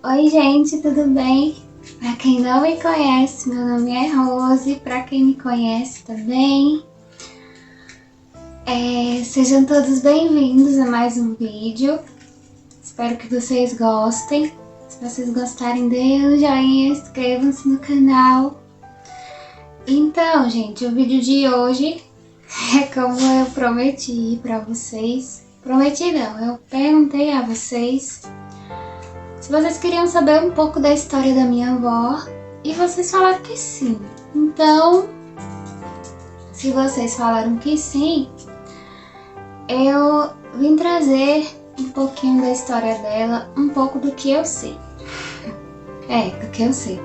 Oi gente, tudo bem? Pra quem não me conhece, meu nome é Rose. Pra quem me conhece também, sejam todos bem-vindos a mais um vídeo. Espero que vocês gostem. Se vocês gostarem, dê um joinha, inscrevam-se no canal. Então, gente, o vídeo de hoje é como eu prometi pra vocês. Prometi não, eu perguntei a vocês se vocês queriam saber um pouco da história da minha avó, e vocês falaram que sim. Então, se vocês falaram que sim, eu vim trazer um pouquinho da história dela, um pouco do que eu sei. Do que eu sei.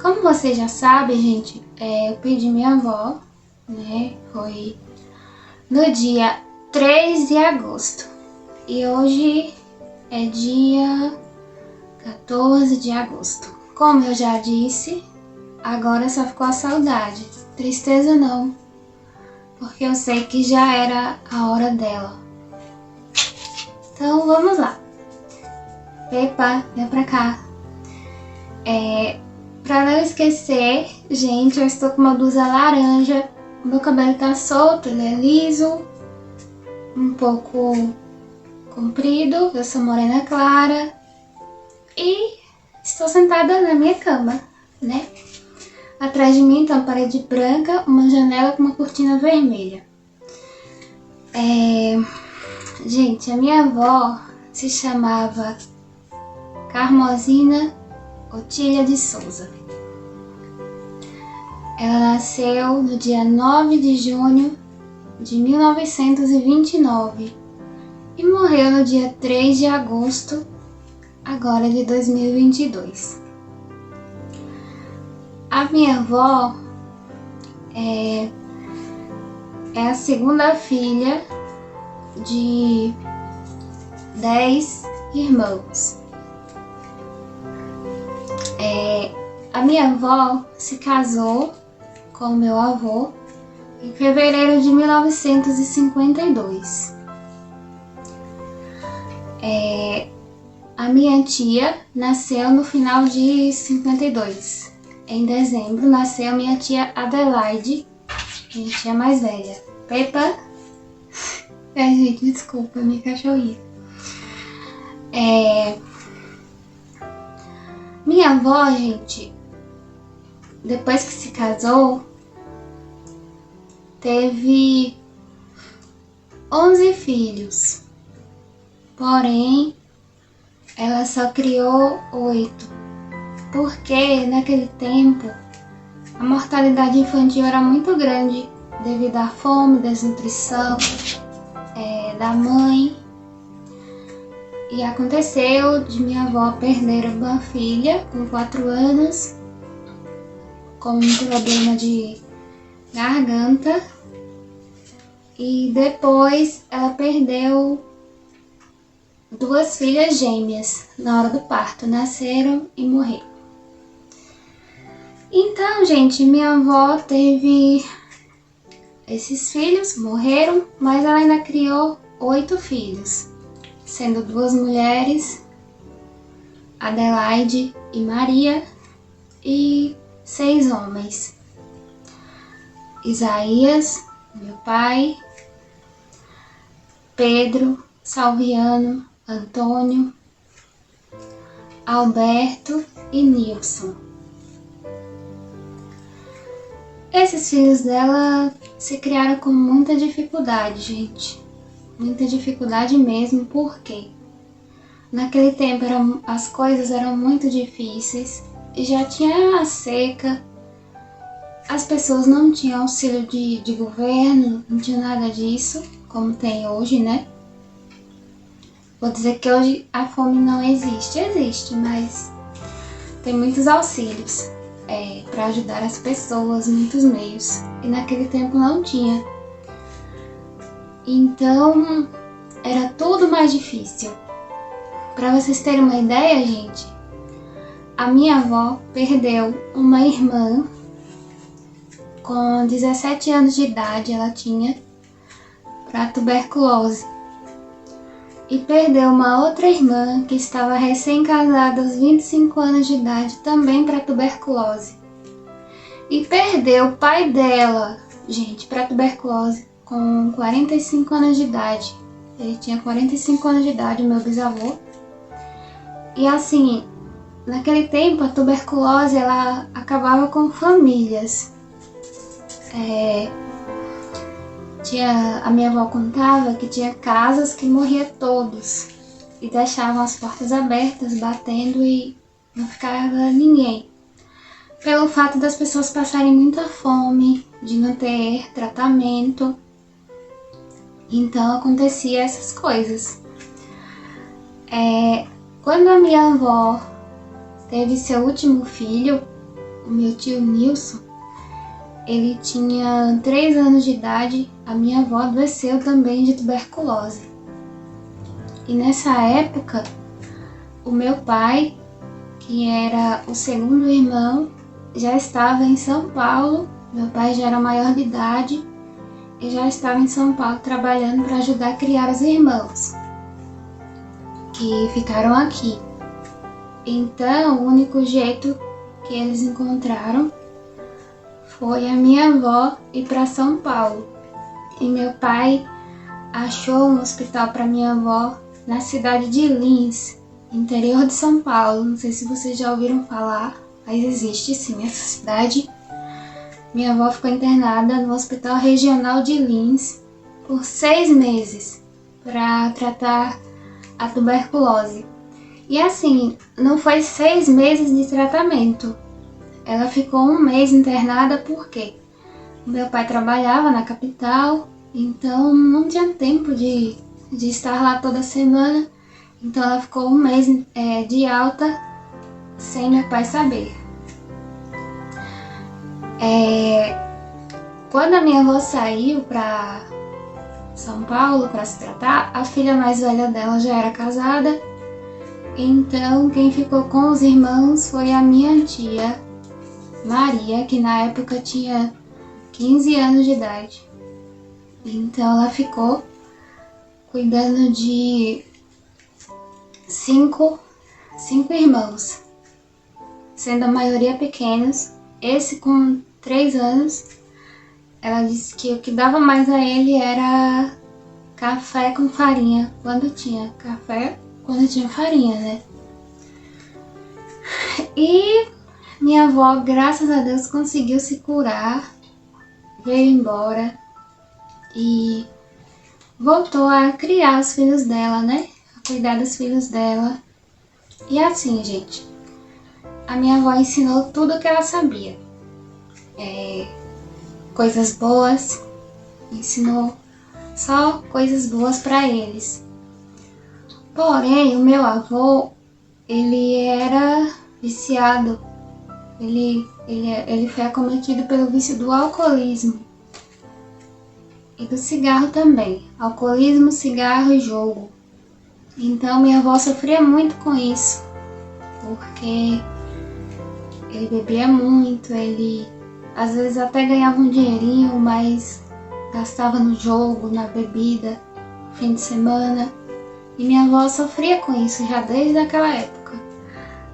Como vocês já sabem, gente, eu perdi minha avó, né? Foi no dia 3 de agosto. E hoje é dia 14 de agosto. Como eu já disse, agora só ficou a saudade. Tristeza não, porque eu sei que já era a hora dela. Então vamos lá. Pepa, vem pra cá. Pra não esquecer, gente, eu estou com uma blusa laranja. O meu cabelo tá solto, ele é liso, um pouco comprido. Eu sou morena clara. E estou sentada na minha cama, né? Atrás de mim tá uma parede branca, uma janela com uma cortina vermelha. Gente, a minha avó se chamava Carmozina Otília de Souza. Ela nasceu no dia 9 de junho de 1929 e morreu no dia 3 de agosto agora de 2022. A minha avó é a segunda filha de 10 irmãos. A minha avó se casou com o meu avô em fevereiro de 1952. A minha tia nasceu no final de 52. Em dezembro nasceu minha tia Adelaide, minha tia mais velha. Pepa. Gente, desculpa, minha cachorrinha. Minha avó, gente, depois que se casou, teve 11 filhos. Porém, ela só criou 8, porque naquele tempo a mortalidade infantil era muito grande devido à fome, desnutrição da mãe. E aconteceu de minha avó perder uma filha com 4 anos, com um problema de garganta, e depois ela perdeu 2 filhas gêmeas na hora do parto, nasceram e morreram. Então, gente, minha avó teve esses filhos, morreram, mas ela ainda criou 8 filhos, sendo 2 mulheres, Adelaide e Maria, e 6 homens. Isaías, meu pai, Pedro, Salviano, Antônio, Alberto e Nilson. Esses filhos dela se criaram com muita dificuldade, gente. Muita dificuldade mesmo, porque naquele tempo as coisas eram muito difíceis e já tinha a seca, as pessoas não tinham auxílio de governo, não tinha nada disso, como tem hoje, né? Vou dizer que hoje a fome não existe, mas tem muitos auxílios para ajudar as pessoas, muitos meios, e naquele tempo não tinha. Então, era tudo mais difícil. Para vocês terem uma ideia, gente, a minha avó perdeu uma irmã com 17 anos de idade, ela tinha, para tuberculose. e perdeu uma outra irmã que estava recém-casada aos 25 anos de idade também para tuberculose. E perdeu o pai dela, gente, para tuberculose com 45 anos de idade. Ele tinha 45 anos de idade, o meu bisavô. E assim, naquele tempo a tuberculose ela acabava com famílias. A minha avó contava que tinha casas que morria todos e deixavam as portas abertas, batendo e não ficava ninguém. Pelo fato das pessoas passarem muita fome, de não ter tratamento. Então acontecia essas coisas. Quando a minha avó teve seu último filho, o meu tio Nilson, ele tinha 3 anos de idade, a minha avó adoeceu também de tuberculose. E nessa época, o meu pai, que era o segundo irmão, já estava em São Paulo. Meu pai já era maior de idade e já estava em São Paulo trabalhando para ajudar a criar os irmãos que ficaram aqui. Então, o único jeito que eles encontraram foi a minha avó ir para São Paulo. E meu pai achou um hospital para minha avó na cidade de Lins, interior de São Paulo. Não sei se vocês já ouviram falar, mas existe sim essa cidade. Minha avó ficou internada no Hospital Regional de Lins por 6 meses para tratar a tuberculose. E assim, não foi 6 meses de tratamento. Ela ficou 1 mês internada porque o meu pai trabalhava na capital, então não tinha tempo de estar lá toda semana. Então ela ficou 1 mês de alta sem meu pai saber. Quando a minha avó saiu para São Paulo para se tratar, a filha mais velha dela já era casada. Então quem ficou com os irmãos foi a minha tia Maria, que na época tinha 15 anos de idade. Então ela ficou cuidando de 5 irmãos, sendo a maioria pequenos. Esse com 3 anos, ela disse que o que dava mais a ele era café com farinha, quando tinha farinha, né? E minha avó, graças a Deus, conseguiu se curar, veio embora e voltou a criar os filhos dela, né? A cuidar dos filhos dela. E assim, gente, a minha avó ensinou tudo o que ela sabia. Coisas boas, ensinou só coisas boas para eles. Porém, o meu avô, ele era viciado. Ele foi acometido pelo vício do alcoolismo e do cigarro também. Alcoolismo, cigarro e jogo. Então minha avó sofria muito com isso, porque ele bebia muito, ele às vezes até ganhava um dinheirinho, mas gastava no jogo, na bebida, fim de semana. E minha avó sofria com isso já desde aquela época.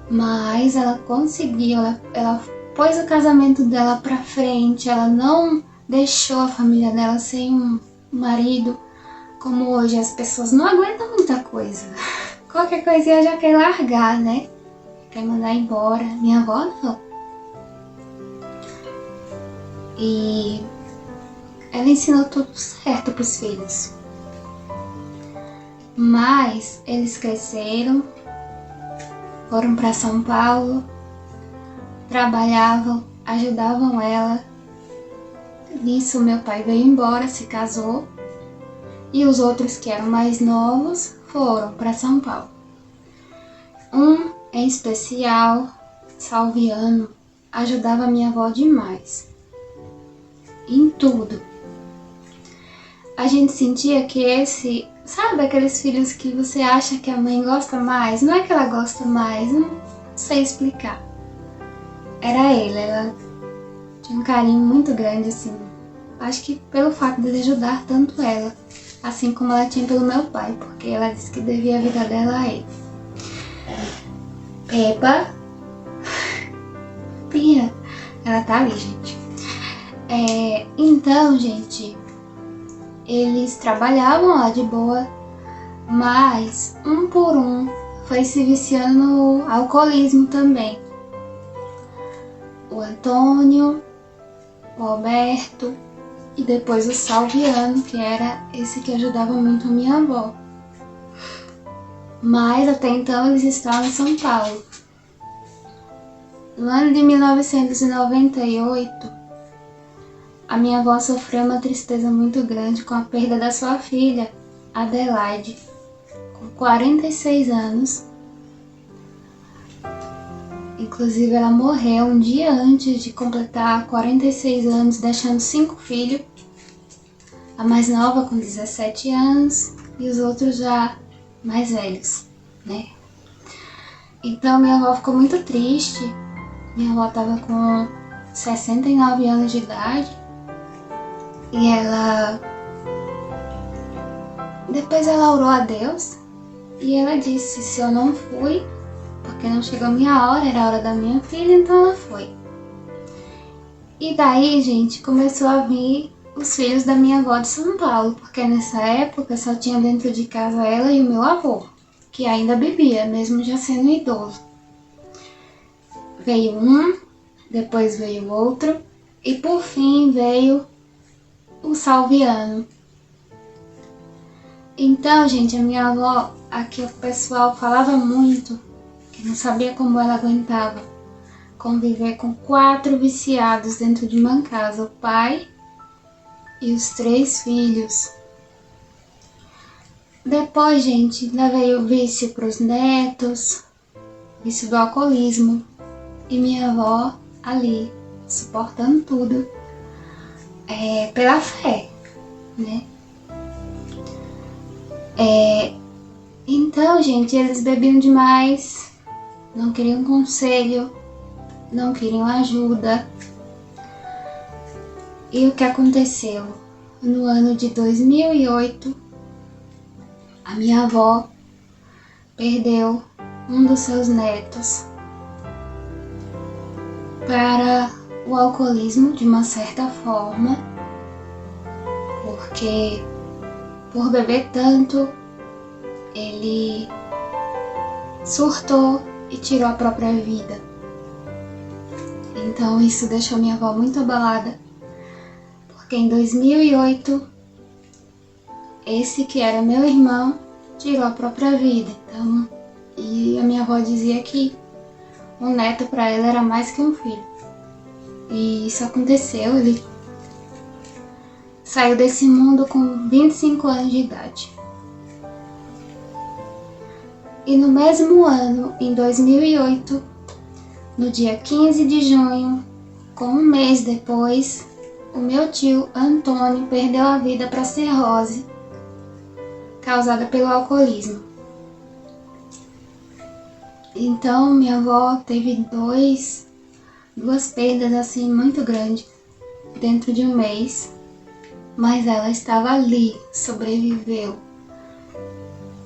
Mas ela conseguiu, ela pôs o casamento dela pra frente, ela não deixou a família dela sem um marido. Como hoje as pessoas não aguentam muita coisa. Qualquer coisinha já quer largar, né? Quer mandar embora. Minha avó não. E ela ensinou tudo certo pros filhos. Mas eles cresceram, foram para São Paulo, trabalhavam, ajudavam ela. Nisso meu pai veio embora, se casou. E os outros que eram mais novos foram para São Paulo. Um em especial, Salviano, ajudava a minha avó demais. Em tudo. A gente sentia que sabe aqueles filhos que você acha que a mãe gosta mais? Não é que ela gosta mais, não sei explicar. Era ele, ela tinha um carinho muito grande assim. Acho que pelo fato de ajudar tanto ela assim como ela tinha pelo meu pai, porque ela disse que devia a vida dela a ele. Peppa, Pia, ela tá ali, gente. Então, gente, eles trabalhavam lá de boa, mas um por um foi se viciando no alcoolismo também. O Antônio, o Alberto e depois o Salviano, que era esse que ajudava muito a minha avó. Mas até então eles estavam em São Paulo. No ano de 1998, a minha avó sofreu uma tristeza muito grande com a perda da sua filha, Adelaide, com 46 anos. Inclusive, ela morreu um dia antes de completar 46 anos, deixando 5 filhos. A mais nova com 17 anos e os outros já mais velhos, né? Então, minha avó ficou muito triste. Minha avó estava com 69 anos de idade. E depois ela orou a Deus e ela disse: se eu não fui, porque não chegou a minha hora, era a hora da minha filha, então ela foi. E daí, gente, começou a vir os filhos da minha avó de São Paulo, porque nessa época só tinha dentro de casa ela e o meu avô, que ainda bebia, mesmo já sendo idoso. Veio um, depois veio outro, e por fim veio o Salviano. Então, gente, a minha avó, aqui o pessoal falava muito, que não sabia como ela aguentava conviver com 4 viciados dentro de uma casa, o pai e os 3 filhos. Depois, gente, ainda veio o vício para os netos, vício do alcoolismo, e minha avó ali, suportando tudo, pela fé, né? Então, gente, eles bebiam demais, não queriam conselho, não queriam ajuda. E o que aconteceu? No ano de 2008, a minha avó perdeu um dos seus netos para o alcoolismo, de uma certa forma, porque por beber tanto, ele surtou e tirou a própria vida. Então isso deixou minha avó muito abalada, porque em 2008, esse que era meu irmão tirou a própria vida. Então, e a minha avó dizia que um neto para ela era mais que um filho. E isso aconteceu, ele saiu desse mundo com 25 anos de idade. E no mesmo ano, em 2008, no dia 15 de junho, com um mês depois, o meu tio Antônio perdeu a vida para cirrose, causada pelo alcoolismo. Então, minha avó teve duas perdas assim muito grandes dentro de um mês, mas ela estava ali, sobreviveu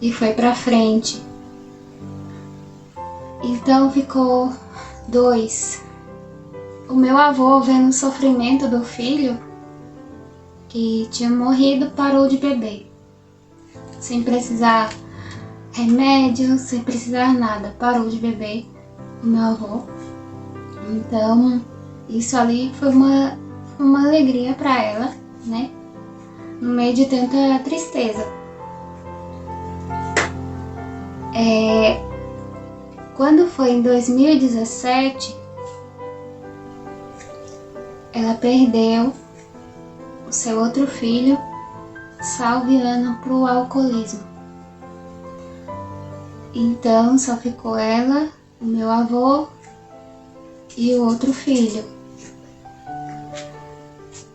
e foi para frente. Então ficou 2. O meu avô, vendo o sofrimento do filho que tinha morrido, parou de beber, sem precisar remédio, sem precisar nada, parou de beber, o meu avô. Então isso ali foi uma alegria para ela, né? No meio de tanta tristeza. Quando foi em 2017, ela perdeu o seu outro filho, Salviano, para o alcoolismo. Então só ficou ela, o meu avô e o outro filho.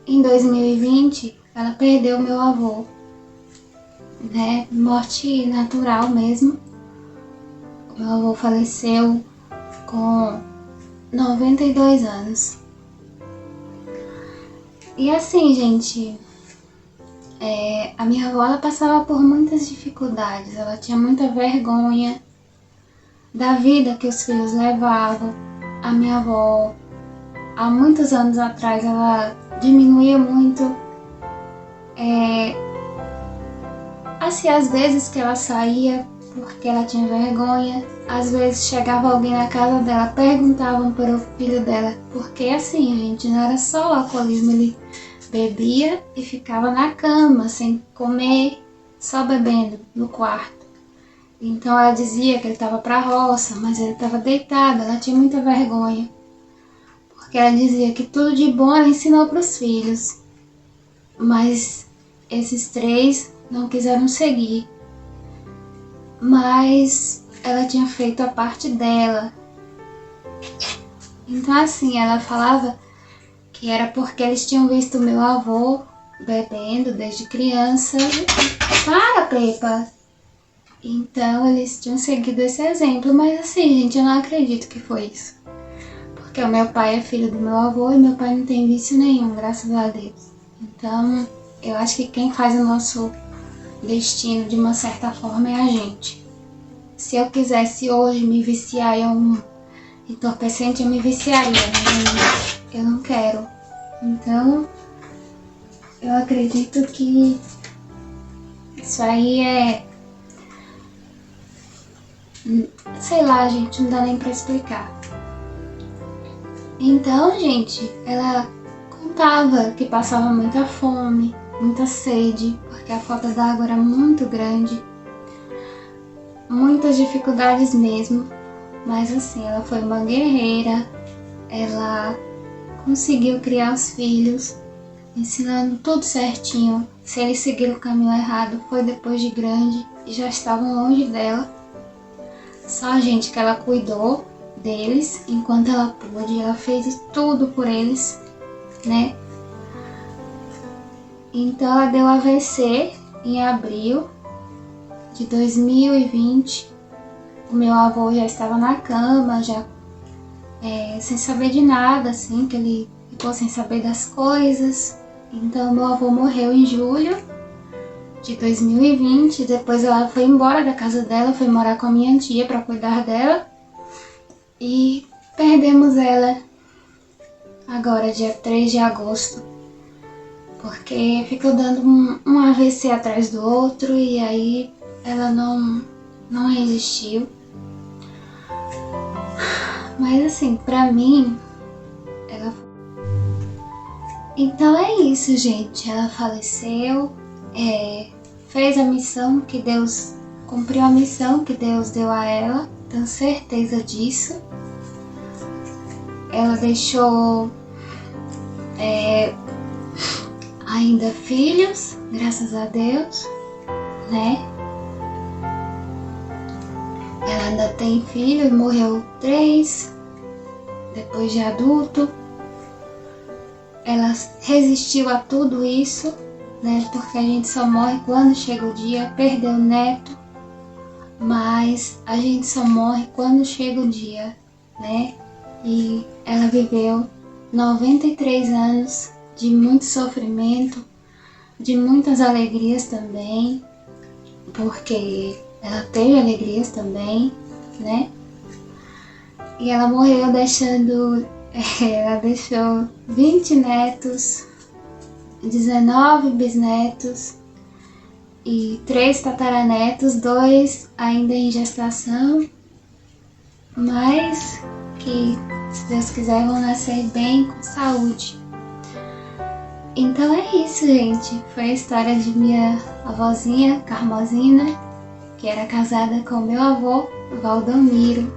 Em 2020, ela perdeu o meu avô, né? Morte natural mesmo. O meu avô faleceu com 92 anos. E assim, gente, A minha avó, ela passava por muitas dificuldades, ela tinha muita vergonha da vida que os filhos levavam. A minha avó, há muitos anos atrás, ela diminuía muito, assim, às vezes que ela saía porque ela tinha vergonha, às vezes chegava alguém na casa dela, perguntavam para o filho dela, porque assim, gente, não era só o alcoolismo, ele bebia e ficava na cama, sem comer, só bebendo no quarto. Então ela dizia que ele estava para a roça, mas ele estava deitado, ela tinha muita vergonha. Porque ela dizia que tudo de bom ela ensinou para os filhos. Mas esses 3 não quiseram seguir. Mas ela tinha feito a parte dela. Então assim, ela falava que era porque eles tinham visto meu avô bebendo desde criança. Para, Pepa! Então eles tinham seguido esse exemplo, mas assim, gente, eu não acredito que foi isso. Porque o meu pai é filho do meu avô e meu pai não tem vício nenhum, graças a Deus. Então, eu acho que quem faz o nosso destino de uma certa forma é a gente. Se eu quisesse hoje me viciar em um entorpecente, eu me viciaria, mas eu não quero. Então, eu acredito que isso aí sei lá, gente, não dá nem pra explicar. Então, gente, ela contava que passava muita fome, muita sede, porque a falta d'água era muito grande, muitas dificuldades mesmo, mas assim, ela foi uma guerreira, ela conseguiu criar os filhos, ensinando tudo certinho. Se eles seguiram o caminho errado, foi depois de grande e já estavam longe dela. Só a gente que ela cuidou deles enquanto ela pôde, ela fez tudo por eles, né? Então ela deu AVC em abril de 2020. O meu avô já estava na cama, já sem saber de nada, assim, que ele ficou sem saber das coisas. Então meu avô morreu em julho de 2020, depois ela foi embora da casa dela, foi morar com a minha tia para cuidar dela. E perdemos ela agora, dia 3 de agosto, porque ficou dando um AVC atrás do outro e aí ela não resistiu. Mas assim, pra mim, ela... Então é isso, gente. Ela faleceu, fez a missão que Deus... Cumpriu a missão que Deus deu a ela, tenho certeza disso. Ela deixou ainda filhos, graças a Deus, né? Ela ainda tem filhos, morreu 3 depois de adulto. Ela resistiu a tudo isso, né? Porque a gente só morre quando chega o dia. Perdeu o neto, mas a gente só morre quando chega o dia, né? E ela viveu 93 anos de muito sofrimento, de muitas alegrias também, porque ela teve alegrias também, né? E ela morreu deixando, ela deixou 20 netos, 19 bisnetos e 3 tataranetos, 2 ainda em gestação, mas que, se Deus quiser, vão nascer bem, com saúde. Então é isso, gente. Foi a história de minha avózinha, Carmosina, que era casada com meu avô, Valdomiro.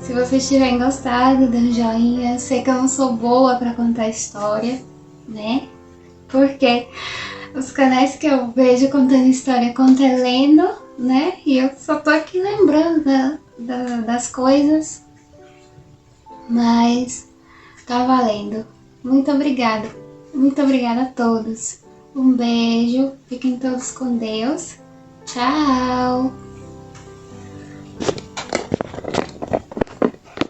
Se vocês tiverem gostado, dê um joinha. Eu sei que eu não sou boa para contar história, né? Porque os canais que eu vejo contando história contam lendo, né? E eu só tô aqui lembrando das coisas. Mas tá valendo. Muito obrigada. Muito obrigada a todos. Um beijo. Fiquem todos com Deus. Tchau!